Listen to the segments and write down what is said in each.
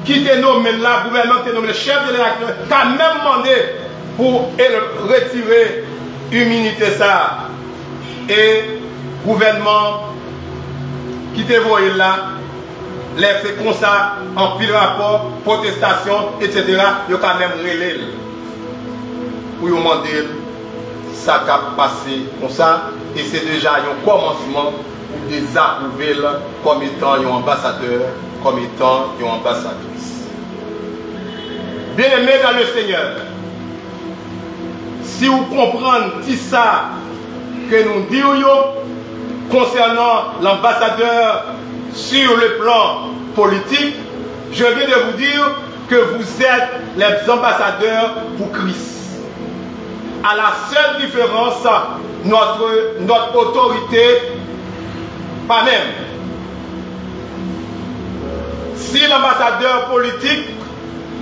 qui te nommé là, le gouvernement qui te nommé le chef de l'État, qui a même demandé pour retirer l'immunité ça. Et le gouvernement qui te voyé là, les fait comme ça, en pile rapport, protestation, etc., il a quand même relé pour lui demander ça qui a passé comme ça. Et c'est déjà un commencement pour désapprouver comme étant un ambassadeur, comme étant une ambassadrice. Bien-aimés dans le Seigneur, si vous comprenez tout ça que nous disons concernant l'ambassadeur sur le plan politique, je viens de vous dire que vous êtes les ambassadeurs pour Christ. À la seule différence, notre autorité, pas même. Si l'ambassadeur politique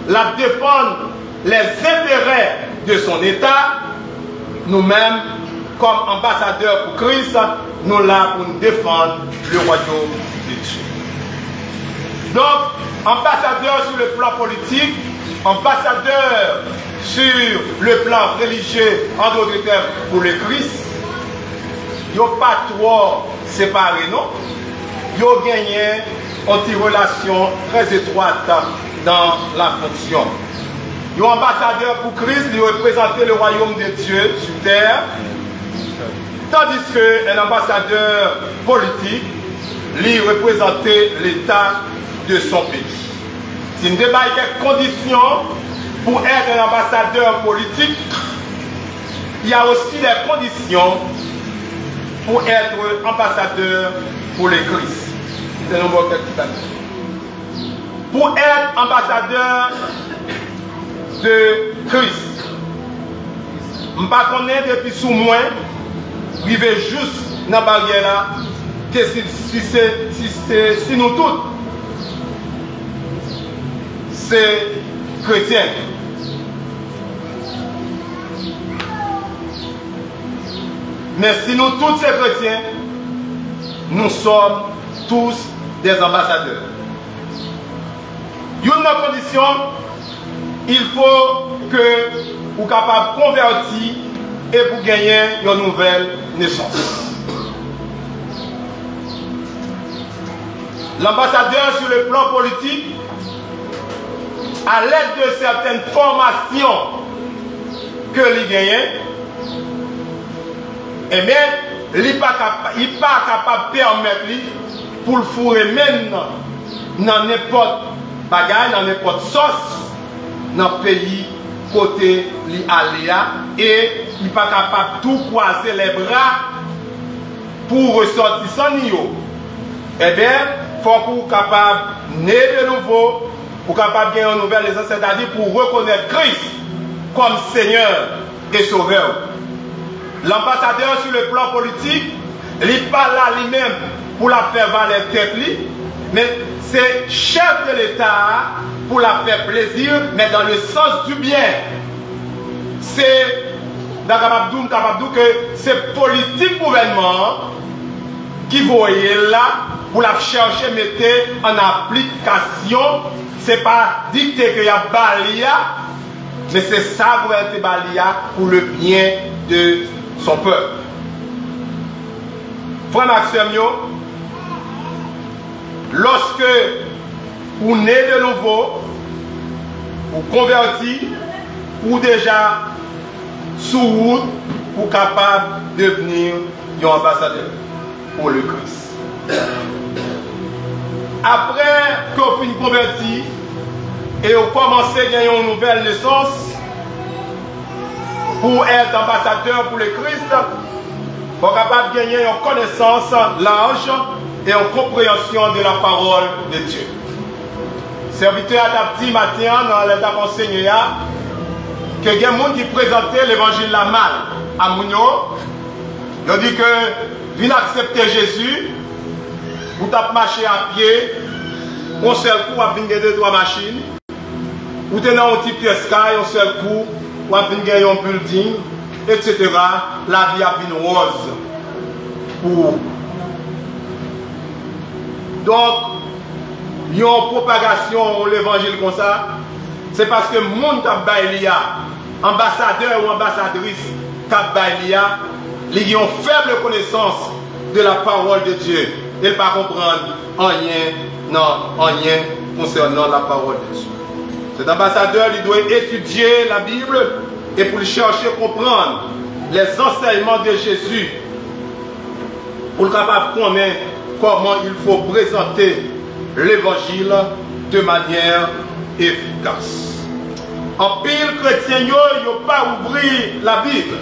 la défend les intérêts de son État, nous-mêmes, comme ambassadeurs pour Christ, nous là pour nous défendre le royaume de Dieu. Donc, ambassadeur sur le plan politique, ambassadeur sur le plan religieux, en d'autres termes, pour le Christ, ils n'ont pas trop séparés, non? Ils ont gagné une relation très étroite dans la fonction. Ils ont ambassadeur pour Christ, ils représentent le royaume de Dieu sur terre, tandis qu'un ambassadeur politique, lui représentait l'état de son pays. Si nous débat quelques conditions pour être un ambassadeur politique, il y a aussi des conditions pour être ambassadeur pour le Christ. Pour être ambassadeur de Christ, je ne connais pas depuis sous moi, je vais juste dans la barrière là, que si nous tous, c'est chrétien. Mais si nous tous ces chrétiens, nous sommes tous des ambassadeurs. Une autre condition, il faut que vous soyez capable de convertir et pour gagner une nouvelle naissance. L'ambassadeur sur le plan politique, à l'aide de certaines formations que l'il gagne, eh bien, il n'est pas capable de permettre pour le fourrer même dans n'importe bagaille, dans n'importe sauce, dans le pays côté l'Aléa, et il n'est pas capable de tout croiser les bras pour ressortir son niveau. Eh bien, il faut que vous soyez capable de naître de nouveau, pour capable de gagner une nouvelle naissance, c'est-à-dire pour reconnaître Christ comme Seigneur et Sauveur. L'ambassadeur sur le plan politique, il n'est pas là lui-même pour la faire valoir tête, mais c'est chef de l'État pour la faire plaisir, mais dans le sens du bien. C'est que c'est politique gouvernement qui voyait là pour la chercher mettre en application. C'est pas dicter qu'il y a balia, mais c'est ça pour être balia pour le bien de son peuple. Frère Maxime, lorsque vous naissez de nouveau, vous convertis, ou déjà sous route pour capable de devenir un ambassadeur pour le Christ. Après que vous finissez converti et vous commencez à gagner une nouvelle naissance, pour être ambassadeur pour le Christ, vous êtes capable de gagner une connaissance large et une compréhension de la parole de Dieu. Serviteur adapté matin dans l'étape enseignée, que il y a des gens qui présentaient l'évangile la mal à Mounio. Ils dit que venez accepter Jésus, vous tapez marcher à pied, un seul coup, vous avez deux trois machines, vous tenez un petit pièce un seul coup, vous avez un building, etc. La vie a une rose. Donc, une propagation de l'évangile comme ça, c'est parce que le monde qui a ambassadeur ou ambassadrice qui a une faible connaissance de la parole de Dieu. Il ne pas comprendre rien concernant la parole de Dieu. Cet ambassadeur il doit étudier la Bible et pour chercher à comprendre les enseignements de Jésus pour être capable de connaître comment il faut présenter l'évangile de manière efficace. En pile chrétien, il n'a pas ouvert la Bible.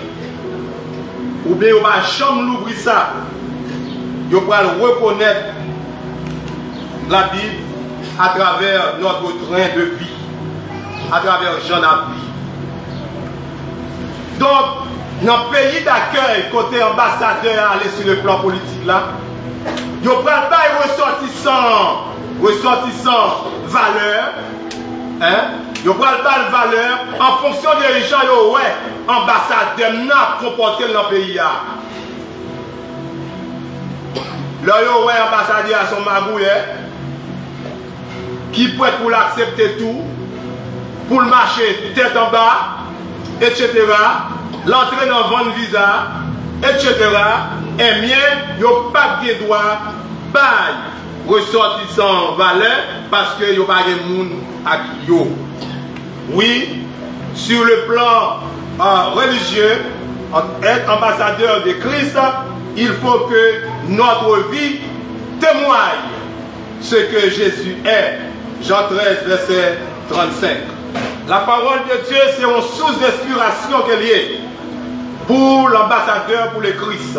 Ou bien il n'a pas jamais l'ouvrir ça. Il va reconnaître la Bible à travers notre train de vie, à travers Jean la vie. Donc, dans le pays d'accueil, côté ambassadeur, aller sur le plan politique là, il ne prend pas ressortissant valeur. Il ne prend pas de valeur en fonction des gens qui ambassadeur n'a comporté dans le pays. Là, il y a un ambassadeur à son magouille qui peut être pour l'accepter tout, pour le marcher tête en bas, etc. L'entrée dans vendre visa, etc. Et bien, il n'y a pas de droit de ressortissant valeur parce qu'il n'y a pas de monde à qui. Oui, sur le plan religieux, être ambassadeur de Christ, il faut que notre vie témoigne ce que Jésus est. Jean 13, verset 35. La parole de Dieu, c'est une source d'inspiration qu'elle est pour l'ambassadeur, pour le Christ.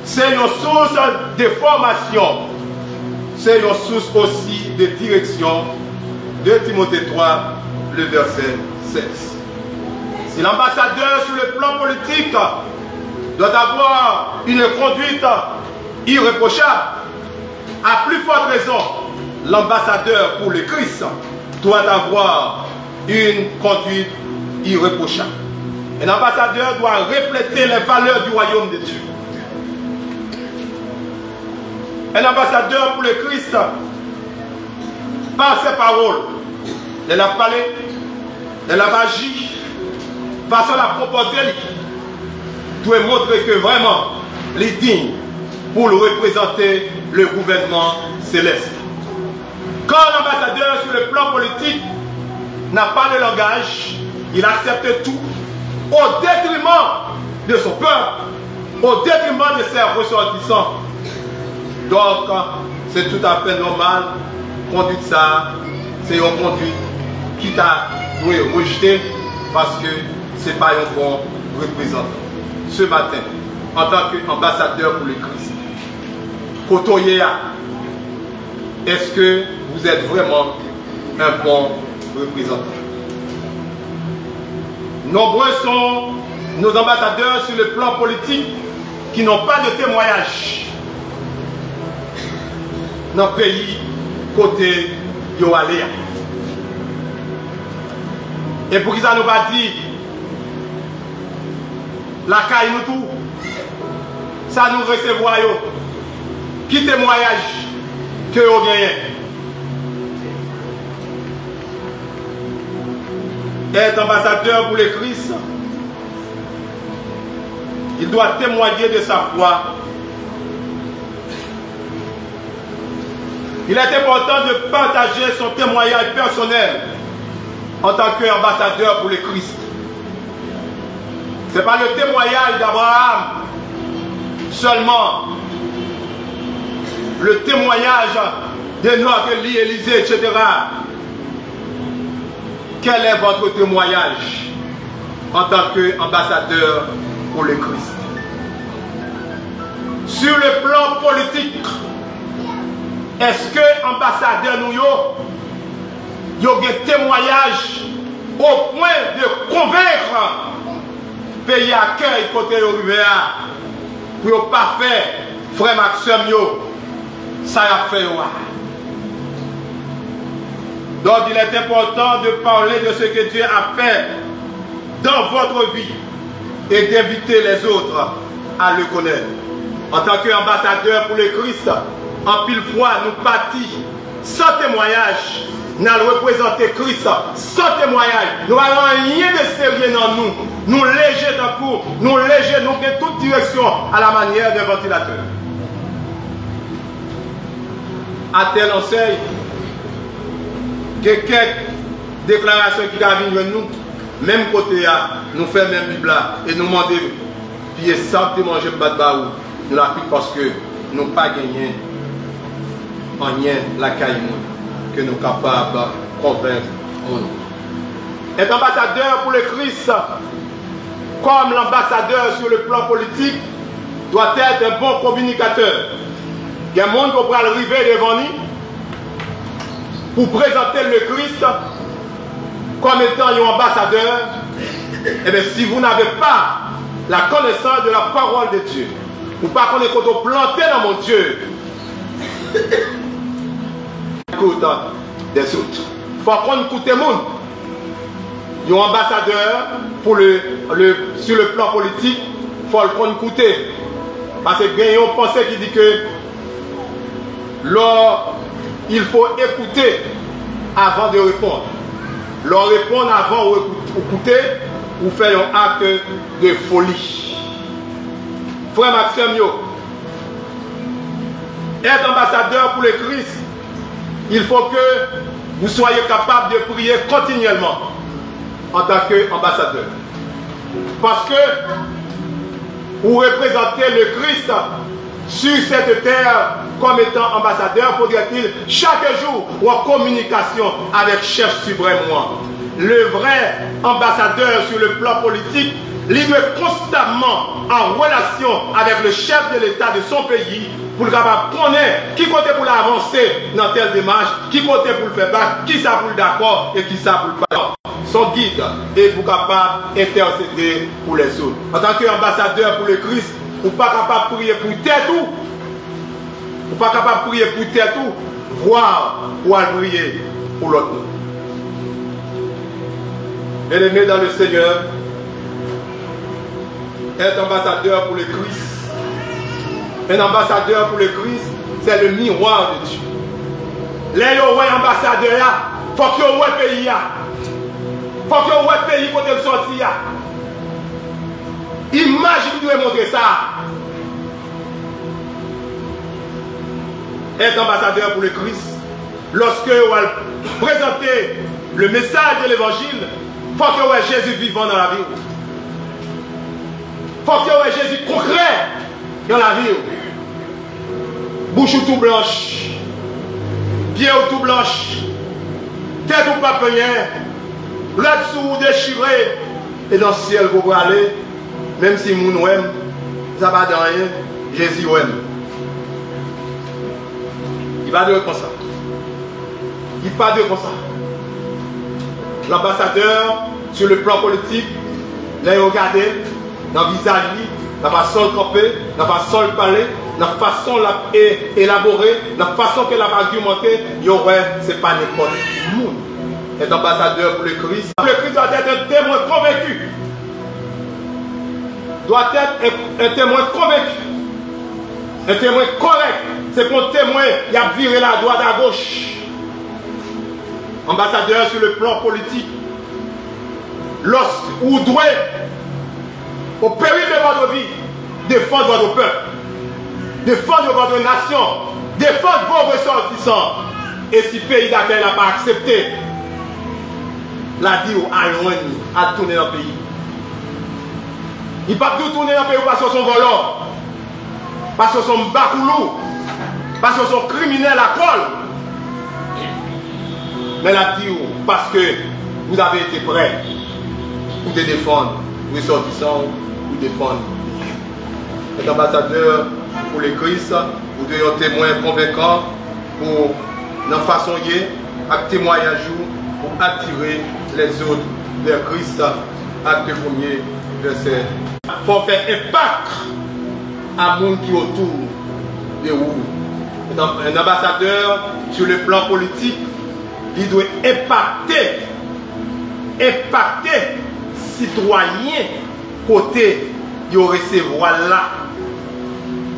C'est une source de formation. C'est une source aussi de direction. De Timothée 3, le verset 16. Si l'ambassadeur sur le plan politique doit avoir une conduite irréprochable, à plus forte raison, l'ambassadeur pour le Christ doit avoir une conduite irréprochable. Un ambassadeur doit refléter les valeurs du royaume de Dieu. Un ambassadeur pour le Christ, par ses paroles, elle a parlé, elle a agi, façon à comporter, doit montrer que vraiment, il est digne pour le représenter le gouvernement céleste. Quand l'ambassadeur sur le plan politique n'a pas de langage, il accepte tout au détriment de son peuple, au détriment de ses ressortissants. Donc, c'est tout à fait normal, conduite ça, c'est une conduite qui t'a dû rejeter parce que ce n'est pas un bon représentant. Ce matin, en tant qu'ambassadeur pour le Christ, Kotoyea, est-ce que vous êtes vraiment un bon représentant? Nombreux sont nos ambassadeurs sur le plan politique qui n'ont pas de témoignage dans le pays côté Yoaléa. Et pour qui ça nous va dire la caille nous tout, ça nous recevoir qui témoignage que vous gagnez. Être ambassadeur pour le Christ, il doit témoigner de sa foi. Il est important de partager son témoignage personnel en tant qu'ambassadeur pour le Christ. Ce n'est pas le témoignage d'Abraham seulement, le témoignage de notre Élie, Élisée, etc. Quel est votre témoignage en tant qu'ambassadeur pour le Christ? Sur le plan politique, est-ce que ambassadeur nous y a un témoignage au point de convaincre le pays accueil côté Urubéa pour ne pas faire frère Maxime ça a fait. Donc il est important de parler de ce que Dieu a fait dans votre vie et d'inviter les autres à le connaître. En tant qu'ambassadeur pour le Christ, en pile fois nous bâtis sans témoignage, nous allons représenter Christ sans témoignage. Nous n'avons rien de sérieux dans nous. Nous légers d'un coup, nous légers, nous de toute direction à la manière d'un ventilateur. À tel enseigne, que quelques déclarations qui viennent de nous, même côté, nous faisons même Bible et nous demandons, puis sans te manger de baou, nous l'avons fait parce que nous n'avons pas gagné en rien la caille que nous sommes capables de convaincre. Être ambassadeur pour le Christ, comme l'ambassadeur sur le plan politique, doit être un bon communicateur. Il y a un monde qui va arriver devant nous pour présenter le Christ comme étant un ambassadeur. Et bien, si vous n'avez pas la connaissance de la parole de Dieu, ou pas qu'on est planté dans mon Dieu, écoute des autres. Il faut qu'on écoute les gens. Il y a un ambassadeur pour sur le plan politique, il faut qu'on écoute. Parce qu'il y a une pensée qui dit que il faut écouter avant de répondre. Leur répondre avant d'écouter ou faire un acte de folie. Frère Maxime, être ambassadeur pour le Christ, il faut que vous soyez capable de prier continuellement en tant qu'ambassadeur. Parce que vous représentez le Christ sur cette terre comme étant ambassadeur, faudrait-il chaque jour ou en communication avec chef suprême. Le vrai ambassadeur sur le plan politique, il est constamment en relation avec le chef de l'État de son pays pour le capable connaître qui côté pour l'avancer dans telle démarche, qui côté pour le faire battre, qui ça pour le d'accord et qui ça pour le pas. Son guide est pour capable intercéder pour les autres. En tant qu'ambassadeur pour le Christ, vous n'êtes pas capable de prier pour tête tout. Vous n'êtes pas capable de prier pour tête tout, voire pour prier pour l'autre. Bien-aimés dans le Seigneur, être ambassadeur pour le Christ. Un ambassadeur pour le Christ, c'est le miroir de Dieu. Les ambassadeurs, il faut que vous ayez pays. Il faut que vous ayez pays côté de sortir. Image qui doit montrer ça. Être ambassadeur pour le Christ, lorsque vous présentez le message de l'évangile, il faut que vous ayez Jésus vivant dans la vie. Il faut que vous ayez Jésus concret dans la vie. Bouche tout blanche, pied tout blanche, tête ou pas peignet, là-dessous déchiré, et dans le ciel vous pouvez aller, même si vous aime, ça va dans rien, Jésus aime. Il va dire comme ça. Il va dire comme ça. L'ambassadeur, sur le plan politique, l'a regardé dans le visage, dans la façon de camper, dans la façon de parler, dans la façon d'élaborer, dans la façon qu'elle a argumenté, il y aurait, ce n'est pas n'importe qui. Est ambassadeur pour le Christ. Le Christ doit être un témoin convaincu. Doit être un témoin convaincu. Un témoin correct. C'est pour un témoin, il a viré la droite à gauche. Ambassadeur sur le plan politique. Lorsque vous devez, au péril de votre vie, défendre votre peuple, défendre votre nation, défendre vos ressortissants. Et si le pays d'accueil n'a pas accepté, la dit à loin, à tourner dans le pays. Il ne peut pas tourner dans le pays parce qu'ils sont volants, parce qu'ils sont bakoulous, parce qu'ils sont criminels à col. Mais la dit parce que vous avez été prêts pour te défendre, les ressortissants, pour défendre. Être ambassadeur pour le Christ, vous devez être témoin convaincant pour la façon de témoigner à jour pour attirer les autres vers Christ. Acte 1er, verset. Il faut faire impact à monde qui est autour de vous. Un ambassadeur sur le plan politique, il doit impacter citoyens côté de recevoir là.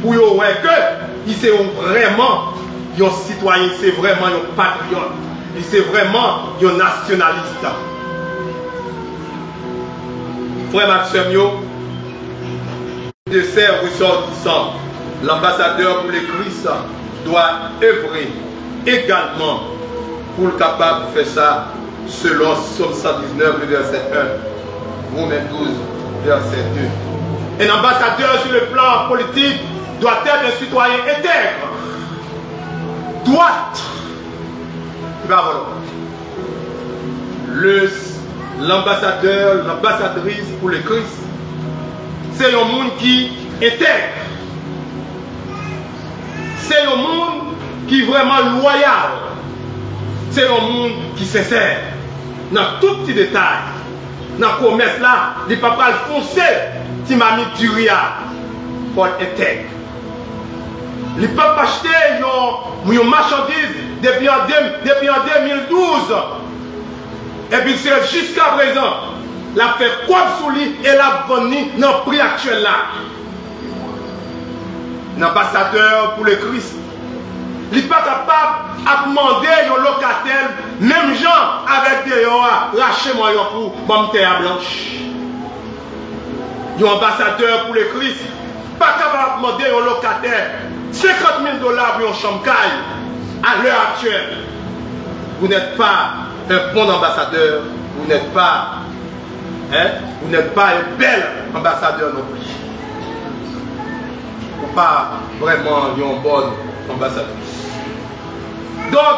Pour voir que ils sont vraiment un citoyen, c'est vraiment un patriote. Et c'est vraiment un nationaliste. Frère Maxime, de ces ressortissants, l'ambassadeur pour le Christ doit œuvrer également pour le capable de faire ça selon Somme 119, le verset 1, Romains 12, verset 2. Un ambassadeur sur le plan politique doit être un citoyen intègre, droite. L'ambassadeur, l'ambassadrice pour le Christ, c'est un monde qui est intègre. C'est un monde qui est vraiment loyal. C'est un monde qui est sincère. Dans tout petit détail. Dans le commerce là, les papas le foncé, si m'a mis du ria pour être intègre. Les papas acheter une marchandise depuis en 2012. Et puis c'est jusqu'à présent, la fait quoi sous lui et la bonne dans le prix actuel là. L'ambassadeur pour le Christ, il n'est pas capable de demander aux locataires, même gens avec des rachez-moi pour bonne terre blanche. L'ambassadeur pour le Christ, pas capable de demander aux locataires 50 000 $ pour une chambre à l'heure actuelle. Vous n'êtes pas un bon ambassadeur, vous n'êtes pas un bel ambassadeur non plus. Ou pas vraiment une bonne ambassadrice. Donc,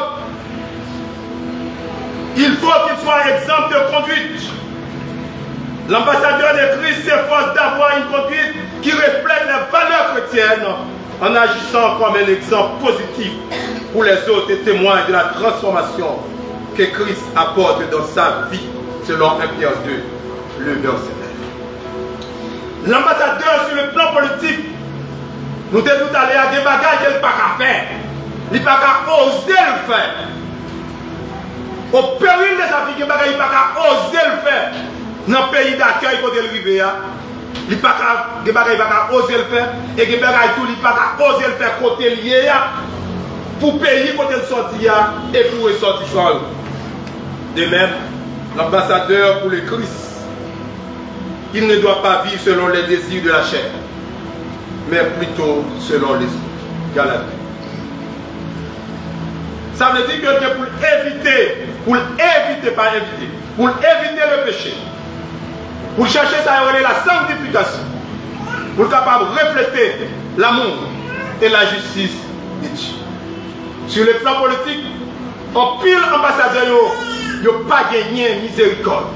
il faut qu'il soit exemple de conduite. L'ambassadeur de Christ s'efforce d'avoir une conduite qui reflète les valeurs chrétiennes en agissant comme un exemple positif pour les autres et témoin de la transformation que Christ apporte dans sa vie, selon 1 Pierre 2, le verset 9. L'ambassadeur sur le plan politique, nous devons aller à des bagages qu'il n'a pas qu'à faire. Il n'a pas qu'à oser le faire. Au péril des Africains, il n'a pas qu'à oser le faire. Dans le pays d'accueil, il faut le river. Il n'a pas qu'à oser le faire. Et il n'a pas qu'à oser le faire côté lié pour payer côté le sortir et pour ressortir sans eux. De même, l'ambassadeur pour le Christ, il ne doit pas vivre selon les désirs de la chair, mais plutôt selon l'esprit. Galates. Ça veut dire que pour éviter le péché, pour chercher ça, la sanctification, pour être capable de refléter l'amour et la justice de Dieu. Sur le plan politique, en pile ambassadeur, il n'y a pas gagné miséricorde.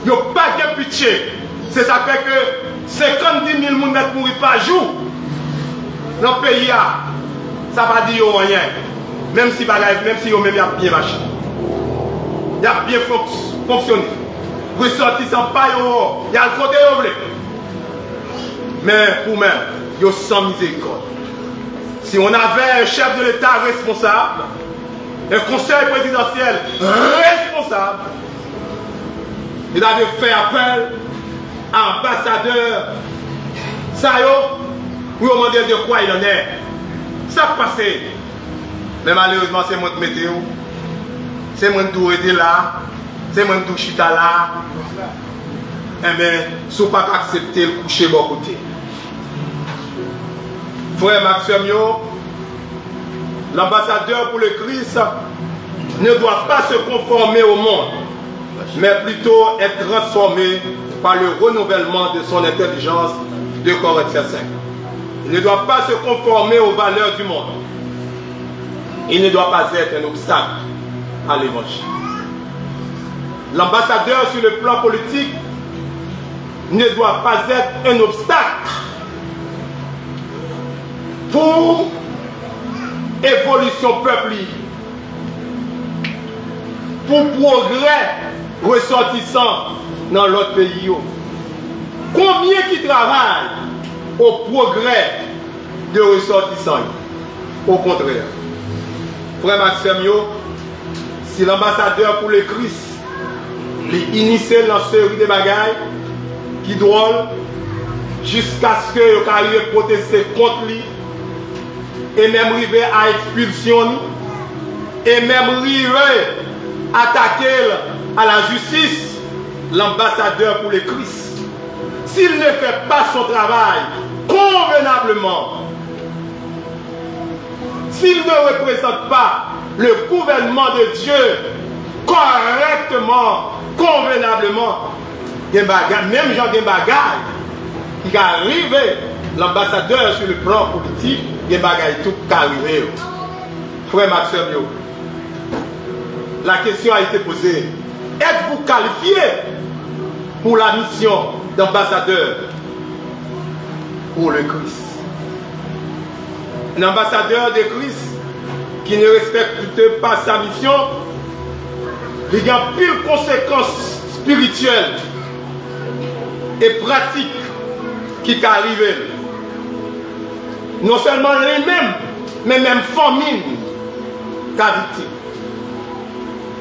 Il n'y a pas gagné pitié. C'est ça fait que 50 000 personnes mourent par jour. Dans le pays, ça ne va dire rien. Même si vous même bien marché. Il a bien fonctionné. Ressortissant pas, il y a le côté oublié. Mais pour même, il y a sans miséricorde. Si on avait un chef de l'État responsable, un conseil présidentiel responsable, il avait fait appel à l'ambassadeur Sayo pour demander de quoi il en est. Ça passé. Mais malheureusement, c'est moi qui météo. C'est moi qui était là. C'est moi qui chita là. Eh bien, si vous ne pouvez pas accepter le coucher de mon côté. Frère Maxime, l'ambassadeur pour le Christ ne doit pas se conformer au monde, mais plutôt être transformé par le renouvellement de son intelligence, de Corinthiens 5. Il ne doit pas se conformer aux valeurs du monde. Il ne doit pas être un obstacle à l'évangile. L'ambassadeur sur le plan politique ne doit pas être un obstacle pour évolution peuple, pour progrès ressortissant dans l'autre pays. Combien qui travaillent au progrès de ressortissants? Au contraire. Frère Maxime, si l'ambassadeur pour le Christ initie dans une série de bagailles qui drôle jusqu'à ce qu'il arrive à protester contre lui, et même arriver à expulsion, et même arriver à attaquer à la justice, l'ambassadeur pour le Christ, s'il ne fait pas son travail convenablement, s'il ne représente pas le gouvernement de Dieu correctement, convenablement, même Jean Gembagay, qui arrive, l'ambassadeur sur le plan politique, Gembagay tout qui arrive. Frère Maxime, la question a été posée. Êtes-vous qualifié pour la mission d'ambassadeur pour le Christ? Un ambassadeur de Christ qui ne respecte pas sa mission, il y a pile conséquences spirituelles et pratiques qui arrivent. Non seulement les-mêmes, mais même famine qu'a victime.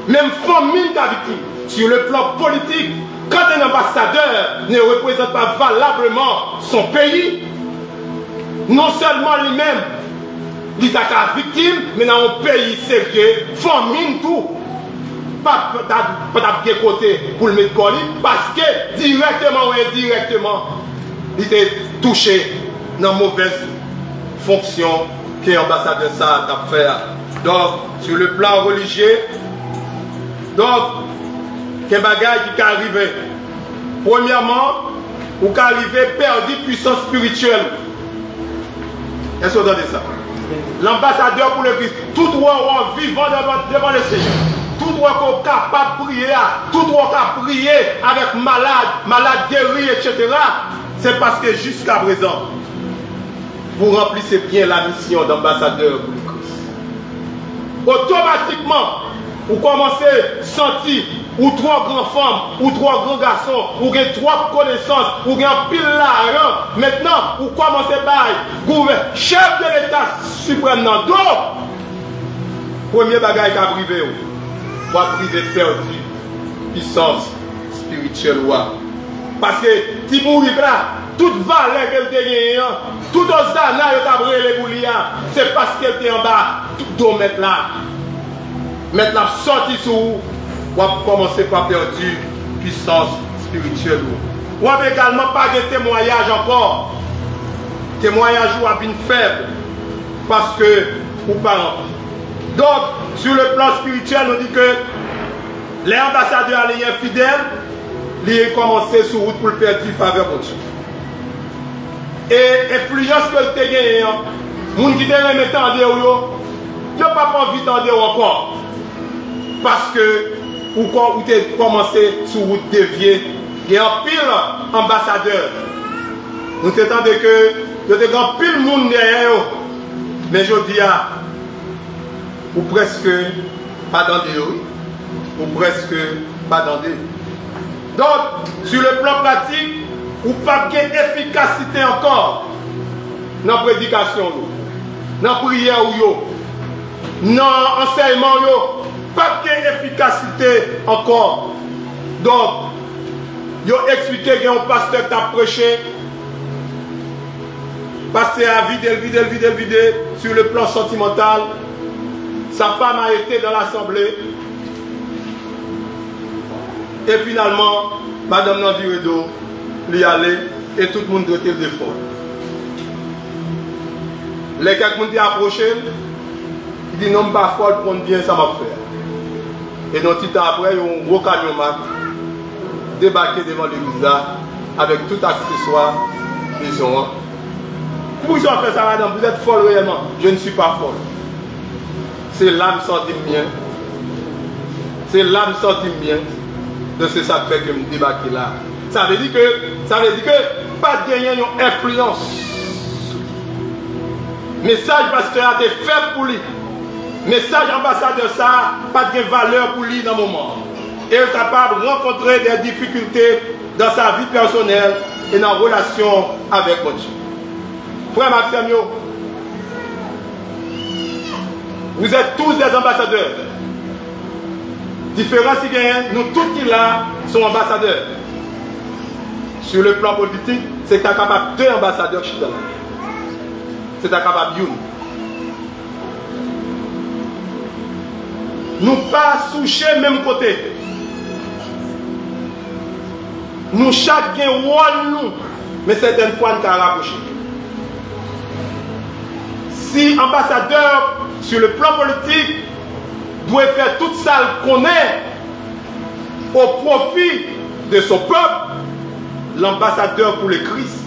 Même famine qu'a victime. Sur le plan politique, quand un ambassadeur ne représente pas valablement son pays, non seulement lui-même, il est à victime, mais dans un pays sérieux, famine tout. Pas de côté pour le mettre colis, parce que directement ou indirectement, il était touché dans une mauvaise fonction que l'ambassadeur ça a fait. Donc, sur le plan religieux, donc, quel bagage qui est arrivé? Premièrement, ou qui est arrivé perdu puissance spirituelle. Est-ce que vous entendez ça? L'ambassadeur pour le Christ, tout droit vivant devant le Seigneur, tout droit capable de prier, tout droit capable de prier avec malade guéri, etc. C'est parce que jusqu'à présent, vous remplissez bien la mission d'ambassadeur pour le Christ. Automatiquement, vous commencez à sentir ou trois grandes femmes, ou trois grands garçons, ou trois connaissances, ou pile l'argent. Maintenant, vous commencez à chef de l'État suprême dans le premier bagage qui a privé, vous avez perdu puissance spirituelle. Parce que si vous arrivez là, toute valeur qu'elle a gagnée, tout osana qu'elle a brûlé, c'est parce qu'elle était en bas, tout doit mettre là. Maintenant, sorti sur vous, vous commencez par perdre puissance spirituelle. Vous n'avez également pas de témoignage encore. Témoignage ou à bien faible. Parce que vous parlez. Donc, sur le plan spirituel, on dit que les ambassadeurs alliés fidèles, ils ont commencé sur route pour le perdre faveur pour Dieu. Et l'influence que vous avez gagnée, les gens qui ont remis en dehors, ils n'ont pas envie d'en dire encore. Parce que vous avez commencé sur route déviée, il y a un pile ambassadeur. Nous attendons que il y a un pile monde derrière eux. Mais je dis à ou presque pas dans des rues, ou presque pas dans des. Donc, sur le plan pratique, ou pas d'efficacité encore dans la prédication, dans la prière, dans l'enseignement, pas d'efficacité encore. Donc, ils ont expliqué qu'il y a un pasteur qui a prêché. Pasteur a vidé sur le plan sentimental. Sa femme a été dans l'assemblée. Et finalement, Madame Nanviredo lui allait et tout le monde était le défaut. Les quelqu'un qui approché, il dit non, pas folle, prendre bien ça m'a fait. Et donc, tout après, un gros camion débarqué devant l'église avec tout accessoire, maison. Pourquoi ils ont fait ça, madame? Vous êtes folle réellement? Je ne suis pas folle. C'est l'âme sentie bien. C'est l'âme sentie bien de ce que ça fait que je me débarque là. Ça veut dire que pas de gagner une influence. Message pasteur a été fait pour lui. Message ambassadeur ça pas de valeur pour lui dans le moment. Il est capable de rencontrer des difficultés dans sa vie personnelle et dans la relation avec mon Dieu. Frère Maxime, vous êtes tous des ambassadeurs. Différence qui gagne, nous tous qui là sont ambassadeurs. Sur le plan politique, c'est capable deux ambassadeurs qui sont là. C'est capable d'une. nous pas soucher même côté. Nous chacun rôle nous, mais certaines fois nous avons rapproché. Si ambassadeur sur le plan politique doit faire tout ça qu'on est au profit de son peuple, l'ambassadeur pour le Christ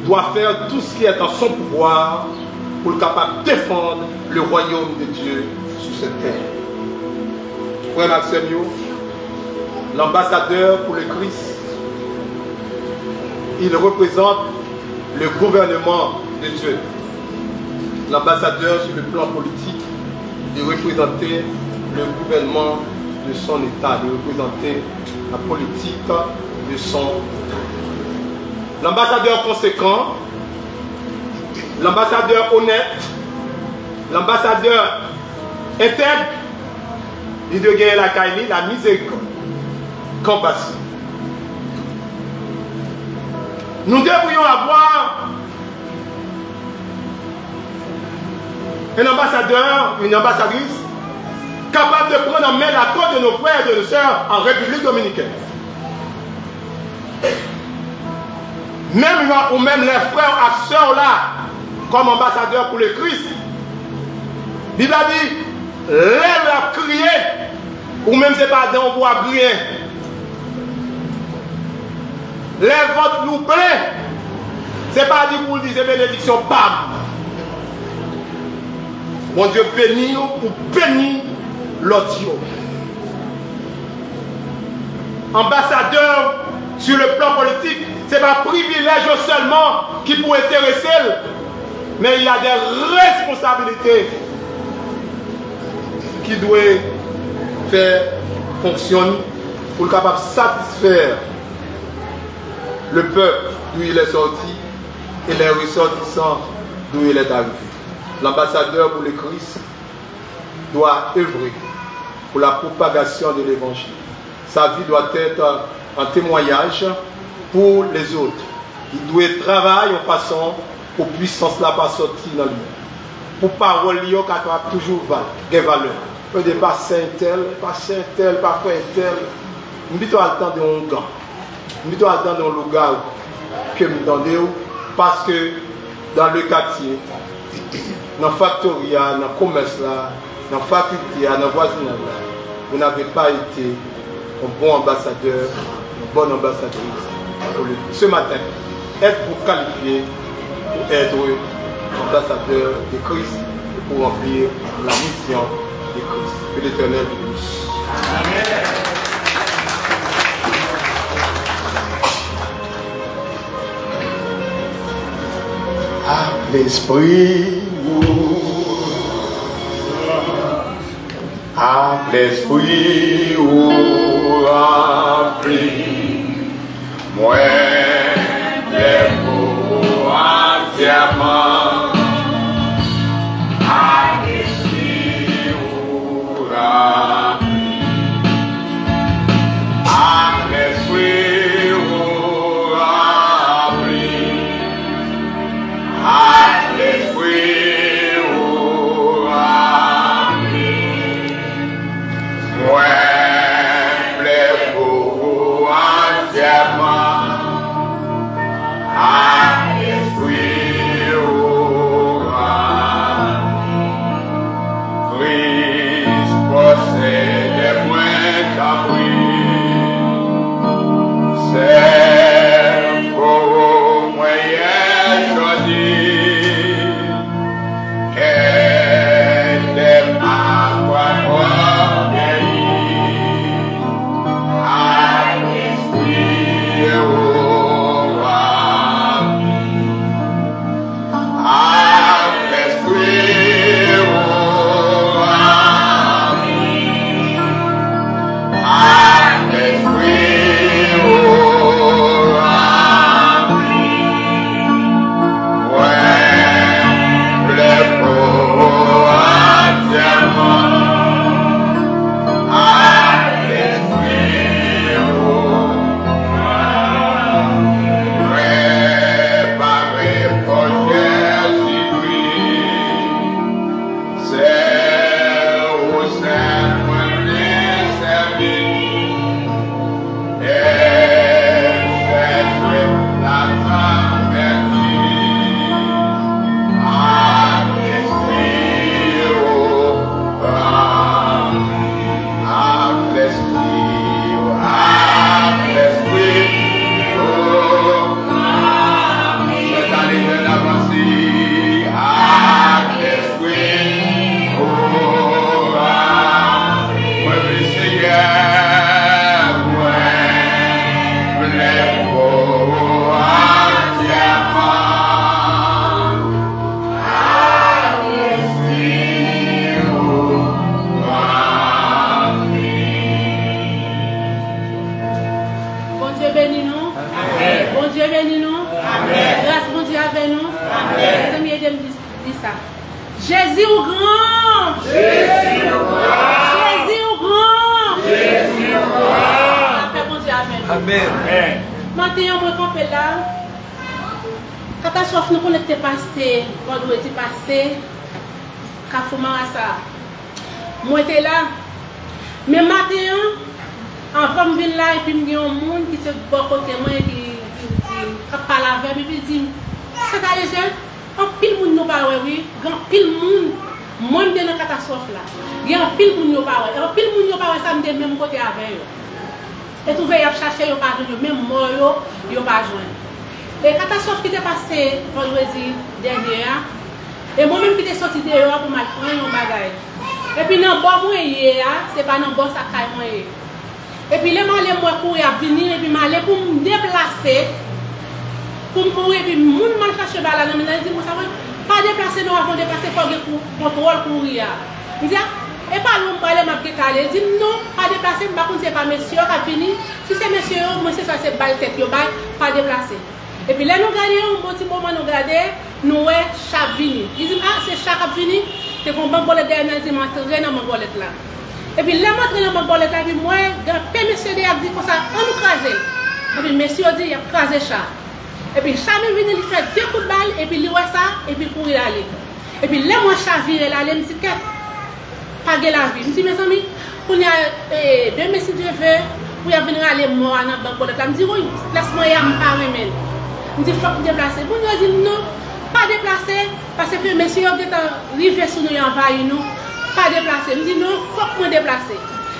doit faire tout ce qui est en son pouvoir pour être capable de défendre le royaume de Dieu sur cette terre. Frère Maxime, l'ambassadeur pour le Christ, il représente le gouvernement de Dieu. L'ambassadeur sur le plan politique, il représentait le gouvernement de son État, il représentait la politique de son État. L'ambassadeur conséquent, l'ambassadeur honnête, l'ambassadeur intègre, il doit gagner la caille, la miséricorde, compassion. Nous devrions avoir un ambassadeur, une ambassadrice capable de prendre en main la cause de nos frères et de nos sœurs en République dominicaine. Même ou même les frères et sœurs là, comme ambassadeurs pour le Christ, il a dit, lève la crier, ou même c'est pas dans bois rien. Lève votre nous plaît, c'est pas dit pour dire bénédiction, bam. Mon Dieu bénit ou bénit l'autre. Ambassadeur sur le plan politique, ce n'est pas privilège seulement qui peut intéresser, mais il y a des responsabilités qui doivent faire fonctionner pour être capable de satisfaire le peuple d'où il est sorti et les ressortissants d'où il est arrivé. L'ambassadeur pour le Christ doit œuvrer pour la propagation de l'évangile. Sa vie doit être un témoignage pour les autres. Il doit travailler en façon pour que puissance là pas sortir dans lui. Pour parole qui a toujours des valeurs. Peu de pas saint tel, pas frère tel. Nous mettons à temps de un gars. Nous mettons à temps de un lugar que nous donnons parce que dans le quartier, dans la factory, dans le commerce, dans la faculté, dans le voisinage, vous n'avez pas été un bon ambassadeur, une bonne ambassadrice. Ce matin, êtes-vous qualifié pour être ambassadeur de Christ et pour remplir la mission de Christ. Que l'Éternel vous bénisse. Amen. À l'esprit, à l'esprit, rempli, moi, les mots entièrement, à l'esprit, rempli, à l'esprit, rempli, à l'esprit. Ouais, les beaux entièrement. Dis ça. Jésus au grand. Jésus au grand. Jésus au grand. Jésus au grand. La paix, mon Dieu, amen. Amen. Maintenant, moi, campé là. Catastrophe nous connecté passé, vendredi passé, Kafouma ça. Moi j'étais là. Mais matin, avant de venir là, et puis il y a un monde qui se bat côté moi qui parle avec moi, et puis dit, c'est à l'échelle, en pile monde nous parle, oui, grand pile monde, moi je suis dans la catastrophe là. Il y a un pile monde nous parle, en pile monde nous parle, ça me dit même côté avec eux. Et tout veille à chercher, ils n'ont pas joué, même moi, ils n'ont pas joué. Et la catastrophe qui était passée vendredi dernier, et moi-même qui était sorti dehors pour me prendre un bagage. Et puis dans le bon moyen, c'est pas dans le bon sac à moyen. Et puis les malais moi courir à venir et puis m'aller pour me déplacer. Pour me courir et puis moun mal chercher là dans me dit moi ça va pas déplacer non avant de déplacer faut que contrôle courir. Il dit et pas long parler m'a calé dit non pas déplacer par contre c'est pas monsieur qui fini. Si c'est monsieur moi c'est ça c'est balle tête yo balle pas déplacer. Et puis là nous regardons un petit moment nous regarder nous ouais chat vini. Il dit ah c'est chat qui vini. C'est qu'on va bolette dernier dit m'entrer dans ma bolette là. Et puis là m'entrer dans ma bolette là puis moi grand père monsieur a dit comme ça on nous craser. Et puis monsieur dit il a crasé chat. Et puis chat me vient il fait 2 coups de balle et puis il ouais ça et puis courir aller. Et puis là moi chat viré là il me dit qu'est pas de la vie. Me dit mes amis on y a demain si Dieu veut pour y venir aller mort dans la bolette là me dit oui laisse-moi y me pas remettre. Me dit faut me déplacer. Bon il dit non pas déplacer parce que monsieur est arrivé sur nous envahir nous pas déplacer me dit non faut que me déplacer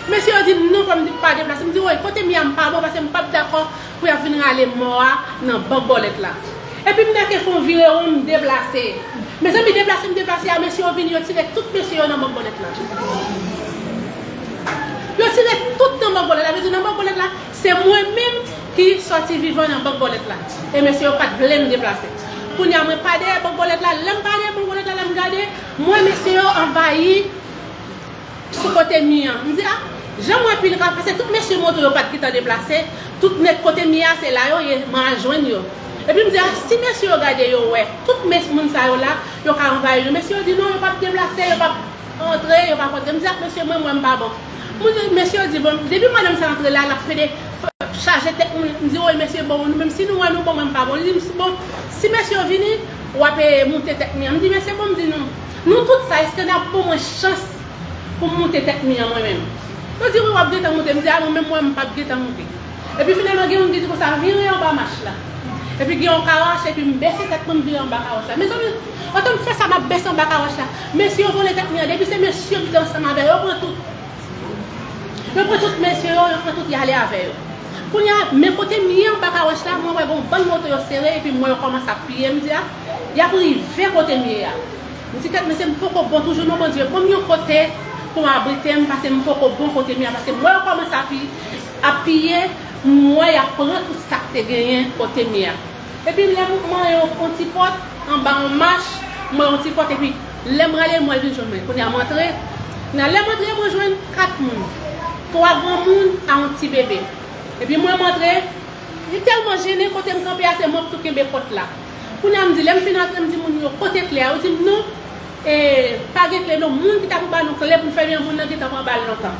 monsieur dit non faut me dire pas déplacer me dit oui côté mi am pas bon parce que me pas d'accord pour venir aller mort dans bambolette là et puis me que font virer on me déplacer mes amis déplacer à monsieur venir tirer tout monsieur dans bambolette là yo tirer tout dans bambolette là mais dans bambolette là c'est moi même qui sorti vivant dans bambolette là et monsieur pas voulait me déplacer. Pour n'y avoir pas de bambolette là, l'aime pas de bambolette là, l'aime garder. Moi, monsieur, envahi sur côté mien. Je me dis, ah, j'aimerais plus le cas parce que tout monsieur moto pas qui t'a déplacé, tout notre côté mien, c'est là, il m'a rejoindre. Et puis, je me dis, ah, si monsieur regarde, ouais, tout mes monde ça là, il a envahi. Monsieur dit, non, il pas déplacer, il pas entrer, il pas rentrer. Je me dis, ah, monsieur, moi, je ne pas bon. Monsieur dit, bon, depuis madame s'est entrée là, elle a fait des charger tête, me dit, oui, monsieur, bon, même si nous, nous, bon, même pas bon. Il dit, bon, si monsieur vient, on va monter tête. Je me dis, mais c'est bon, me dit, non. Nous, tout ça, est-ce qu'on a pour moi chance pour monter tête moi-même? Je dis, oui, on va monter. Je me dis, ah, non, même moi, je ne vais pas monter. Et puis finalement, il y a un qui dit, ça vient en bas, marche là. Et puis, il y a un caroche, et puis, je baisse tête pour me virer en bas, caroche là. Mais quand on fait ça, je baisse en bas, caroche là. Monsieur, on va les tête, depuis c'est monsieur qui est ensemble avec eux, on prend tout. Je prends tout, monsieur, je prends tout, y aller avec eux. Pour y aller, mes côtés miens, en bas, caroche là, moi, bon, bonne moto serré, et puis moi, je commence à prier, je me dis, il y a privé côté mien. Je me dis, mais c'est beaucoup bon, toujours, mon Dieu, bon, mieux côté pour abriter, parce que c'est beaucoup bon côté mien, parce que moi, je commence à piller, moi, je prends tout ça que tu gagné côté mien. Et puis, là, moi, je prends un petit pot, en bas, on marche, moi, un petit pot, et puis, j'aimerais aller, moi, je vais jouer. Quand je montre, moi, je joindre 4 personnes. 3 grands monde à un petit bébé. Et puis moi montrer, il est tellement gêné quand je me campe c'est moi tout que mes potes là. Pour nous me dit, je me dit mon côté clair, je dis non et pas de clé non monde qui t'a pas nous clé pour faire un monde qui t'a pas balle longtemps.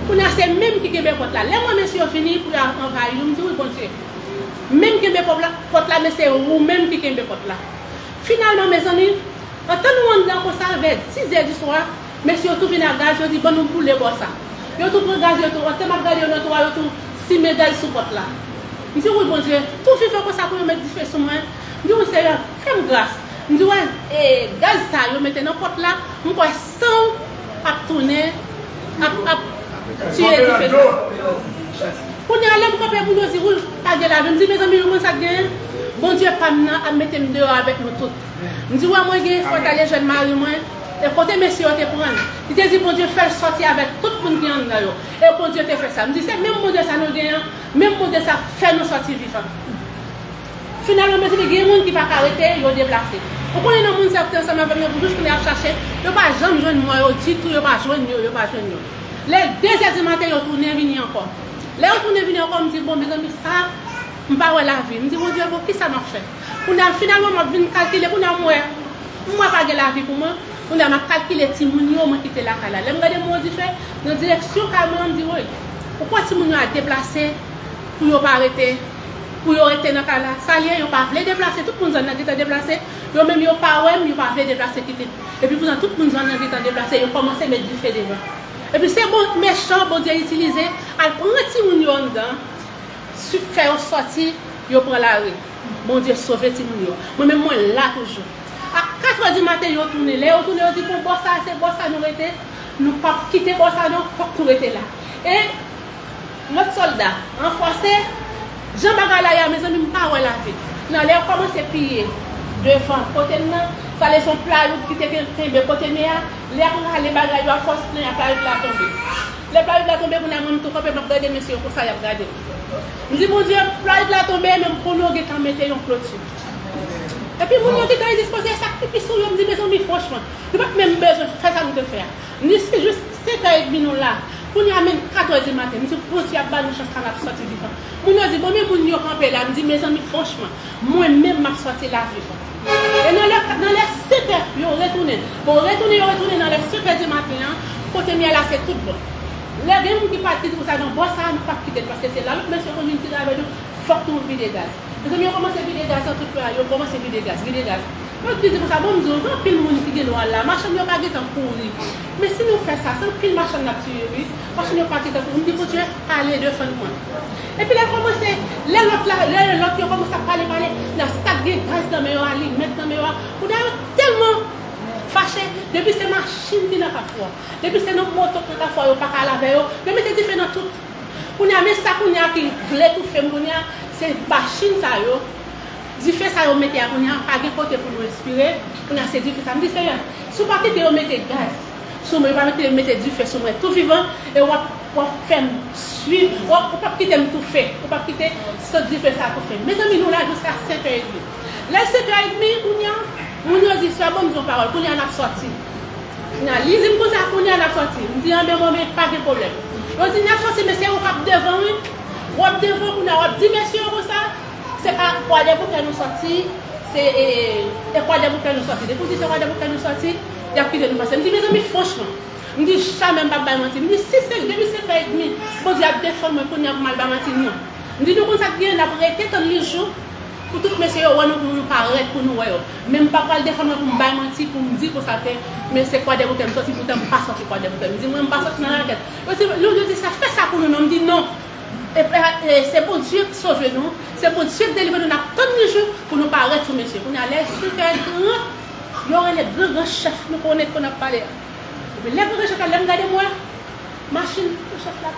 Pour nous c'est même qui mes potes là. Là moi monsieur fini pour envahir, je me dis oui bon Dieu. Même que mes potes là mais c'est vous même qui mes potes là. Finalement mes amis, en tant que nous on ça vers 6h du soir. Monsieur tout vient à gaz, je dis bon nous pour les boss ça. Yo tout prend gaz tout, on t'a regardé notre toit tout 6 médailles sous porte là. Je dis oui bon Dieu, tout fait comme ça pour mettre du feu sur moi. Je dis oui Seigneur, fais-moi grâce. Je dis ouais, gaz ça yo mettez dans porte là, on quoi sans à tourner à tuer du feu. Pour y aller me camper pour nous dire oui, pas de la, je me dis mes amis comment ça gagne. Bon Dieu pas maintenant à mettre me dehors avec nous tous. Je dis ouais moi il faut aller jeune mari moi. Et côté monsieur te prendre, il te dit bon Dieu faire sortir avec tout le monde qui est en là. Et bon Dieu te fait ça. Je dis c'est même monde ça nous gagne, même monde ça fait nous sortir vivants. Finalement mais il y a des gens qui pas arrêter, ils ont déplacé. On connaît dans monde ça ensemble avec nous pour juste qu'on a chercher, ils pas jamais joindre moi, ils dit tout, ils pas joindre, ils pas joindre. Les 2h du matin ils tourner venir encore. Là ils tourner venir encore me dit bon mes amis ça me pas la vie. Me dit bon Dieu qui ça m'a fait. On a finalement m'a vinn calculer pour moi moi pas la vie pour moi. On a calculé si mon yo m'a quitté la cala. Là me regarder mon dit fait dans direction carrément me dit oui. Pourquoi si mon yo a déplacé pour yo pas arrêter pour yo rester dans cala. Ça y est, yo pas voulu déplacer tout le monde qui était déplacé. Yo même yo pas ouais, yo pas voulu déplacer quitter. Et puis pourtant tout le monde qui était déplacé, yo commencé à mettre du feu devant. Et puis c'est bon méchant bon Dieu utiliser à prendre si mon yo en dedans. Faire sortir, yo prend la rue. Bon Dieu sauver ti moun yo. Moi même moi là toujours. À 4h du matin, yo tourner, là yo tourner, on dit pour boss ça, c'est boss ça nous rester. Nous pas quitter boss ça non, faut qu'on rester là. Et notre soldat renforcé Jean Bagalaya mes amis pas ouais la vie. Dans les commencer à piller devant côté là, fallait son plat qui était tomber côté là, les aller bagaille à force plein à plat la tomber. Les plats la tomber pour nous tout camper pour regarder monsieur pour ça y a regarder. Je dis mon Dieu, plat la tomber même pour nous qui mettre une clôture. Et puis mon Dieu qui est disposé à sacrifier sur me dit mes amis franchement, nous pas même besoin de faire ça nous te faire. Ni c'est juste 7h30 nous là. Pour nous amène 4h du matin, nous pour tu as pas nous chance à sortir vivant. Mon Dieu dit bon mais mon Dieu camper là, me dit mes amis franchement, moi même m'a sorti la vivant. Et dans les 7h, yo retourner. Bon retourner dans les 7h du matin, côté là c'est tout bon. Les gens qui partent pour ça, non, ça ne pas quitter parce que c'est là, mais si on vient tirer avec nous, il faut que nous vidions des gaz. Les amis, on commence à vider des gaz, tout le temps, on commence à vider des gaz. Quand tu dis pour ça, bon, nous avons pile de monde qui est là, la machine n'a pas été en courir. Mais si nous faisons ça, sans pile machine n'a tué, la machine n'a pas été en courir, nous disons, tu es allé de fin de mois. Et puis là, l'autre qui commence à parler, la sac de gaz dans mes oreilles, mettre dans mes oreilles, on a tellement fâché, depuis ces machines qui n'ont pas foi, depuis ces motos qui n'ont pas foi, ils n'ont pas qu'à laver, mais mettez du feu dans tout. On a mis ça qu'on a qui voulait tout faire, c'est machine ça yo. Du feu ça yo mettez à qu'on a pas de côté pour nous respirer, on a c'est du feu ça. Me dit c'est rien. Si pas que vous mettez gaz, si vous pas mettez du feu sur moi tout vivant et on va faire suivre, on pas quitter tout fait, on pas quitter ce du feu ça tout fait. Mes amis nous là jusqu'à 7h30. Là 7h30 on a dit soit bon nous parole, qu'on y a sorti. Na lisez comme ça qu'on y a sorti. On dit en même moment pas de problème. On dit n'a sorti mais c'est au cap devant oui. Ou devant pour nous dit monsieur comme ça. C'est pas quoi de pour nous sortir, c'est quoi de pour nous sortir. Depuis c'est quoi de pour nous sortir, il y a plus de nous passer. On dit mes amis franchement. On dit jamais pas mentir. On dit si c'est depuis 7h30, bon Dieu a défendre pour nous mal mentir non. On dit nous comme ça bien n'a arrêté tant les jours. Pour tout monsieur, on nous paraît pour nous. Même pas le défendre pour me mentir, pour me dire que ça fait, mais c'est quoi des bouteilles, sorti pour ne pas sortir quoi des bouteilles. Je dis, moi, je ne pas sortir dans la tête. L'autre dit, ça fait ça pour nous, on me dit non. Et c'est pour Dieu qui sauve nous, c'est pour Dieu qui délivre nous, tous les jours pour nous paraître tout monsieur. On a l'air super grand, il y aura les grands chefs, nous connaissons qu'on a parlé. Mais les grands chefs, regardez moi, machine, le chef là,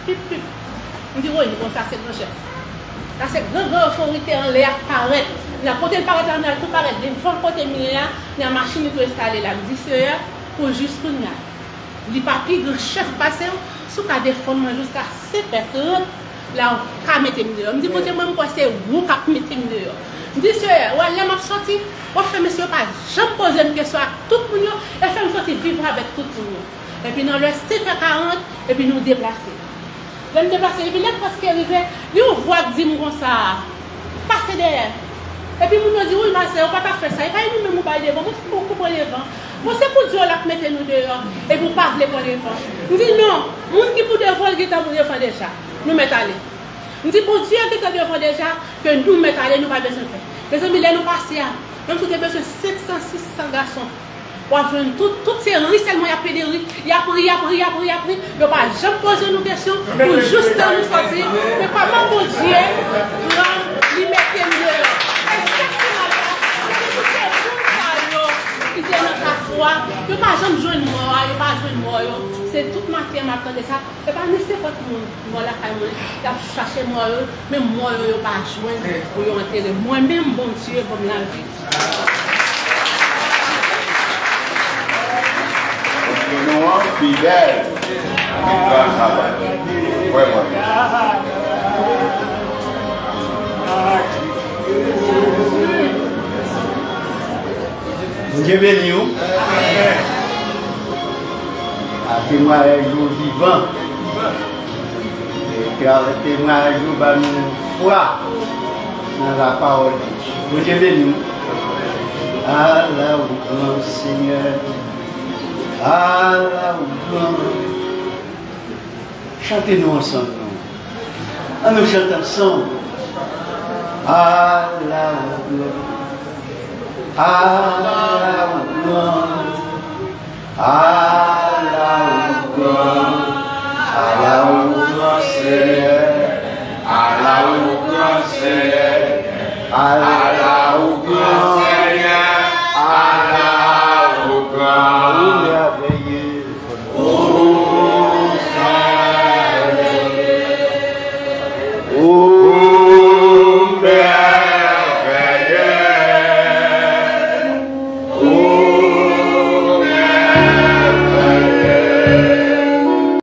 pip, pip. On dit, oui, ça c'est le grand chef. Là, c'est grand autorité en l'air paraît. La côté de paraît, on a tout paraît. Devant le côté milliard, il y a une machine qui est installée là. Je dis, c'est pour juste pour nous. Les papiers, le chef passé, sous cas de fondement jusqu'à 7h30, là, on peut mettre dehors. Je dis, côté moi, c'est vous qui mettez dehors. Je dis, c'est ouais, là, je sorti. On fait, monsieur, pas jamais poser une question à tout le monde. Et fait, nous sortir vivre avec tout le monde. Et puis, dans le 7h40, et puis nous déplacer. Je me déplace, et puis là, parce qu'il arrivait, nous voit dire comme ça, passer derrière. Et puis, nous dit, oui, ma soeur, on ne peut pas faire ça. Et puis, nous, nous, nous, devant, c'est beaucoup pour les vents. Bon, c'est pour Dieu là qui mettez nous dehors, et pour pas parler pour les vents. Nous dit, non, nous qui pour devant, qui est pour devant déjà, nous mettons aller. Nous dit, pour Dieu qui est devant déjà, que nous mettons aller, nous pas besoin de faire. Les amis, là, nous passons, même si nous avons besoin de 500, 600 garçons. Toutes ces ruissellements, il y a pris des rues, il y a pris. Il n'y a pas jamais posé nos questions pour juste nous sortir. Mais comment mon Dieu prend liberté de l'heure? Il dit dans ta foi, il n'y a pas jamais joué de mort, c'est toute ma terre m'attend de ça. Et pas n'importe qui moi là, il a cherché moi, mais moi, il n'y a pas joué pour y enterrer. Moi-même, bon Dieu, comme la vie. Nous fidèles à notre travail. Vraiment. Dieu béni vous. À témoignage vivant. Et avec témoignage nous foi dans la parole. Dieu béni vous. Allah au grand Seigneur, Allah au grand. Chantez-nous ensemble. Ah, nous chantons ensemble. Allah au grand. Allah au grand. Allah au grand. Allah au grand Seigneur. Allah au grand Seigneur. Allah au grand Seigneur. Allah au grand. Merveilleux. Oh, Oh,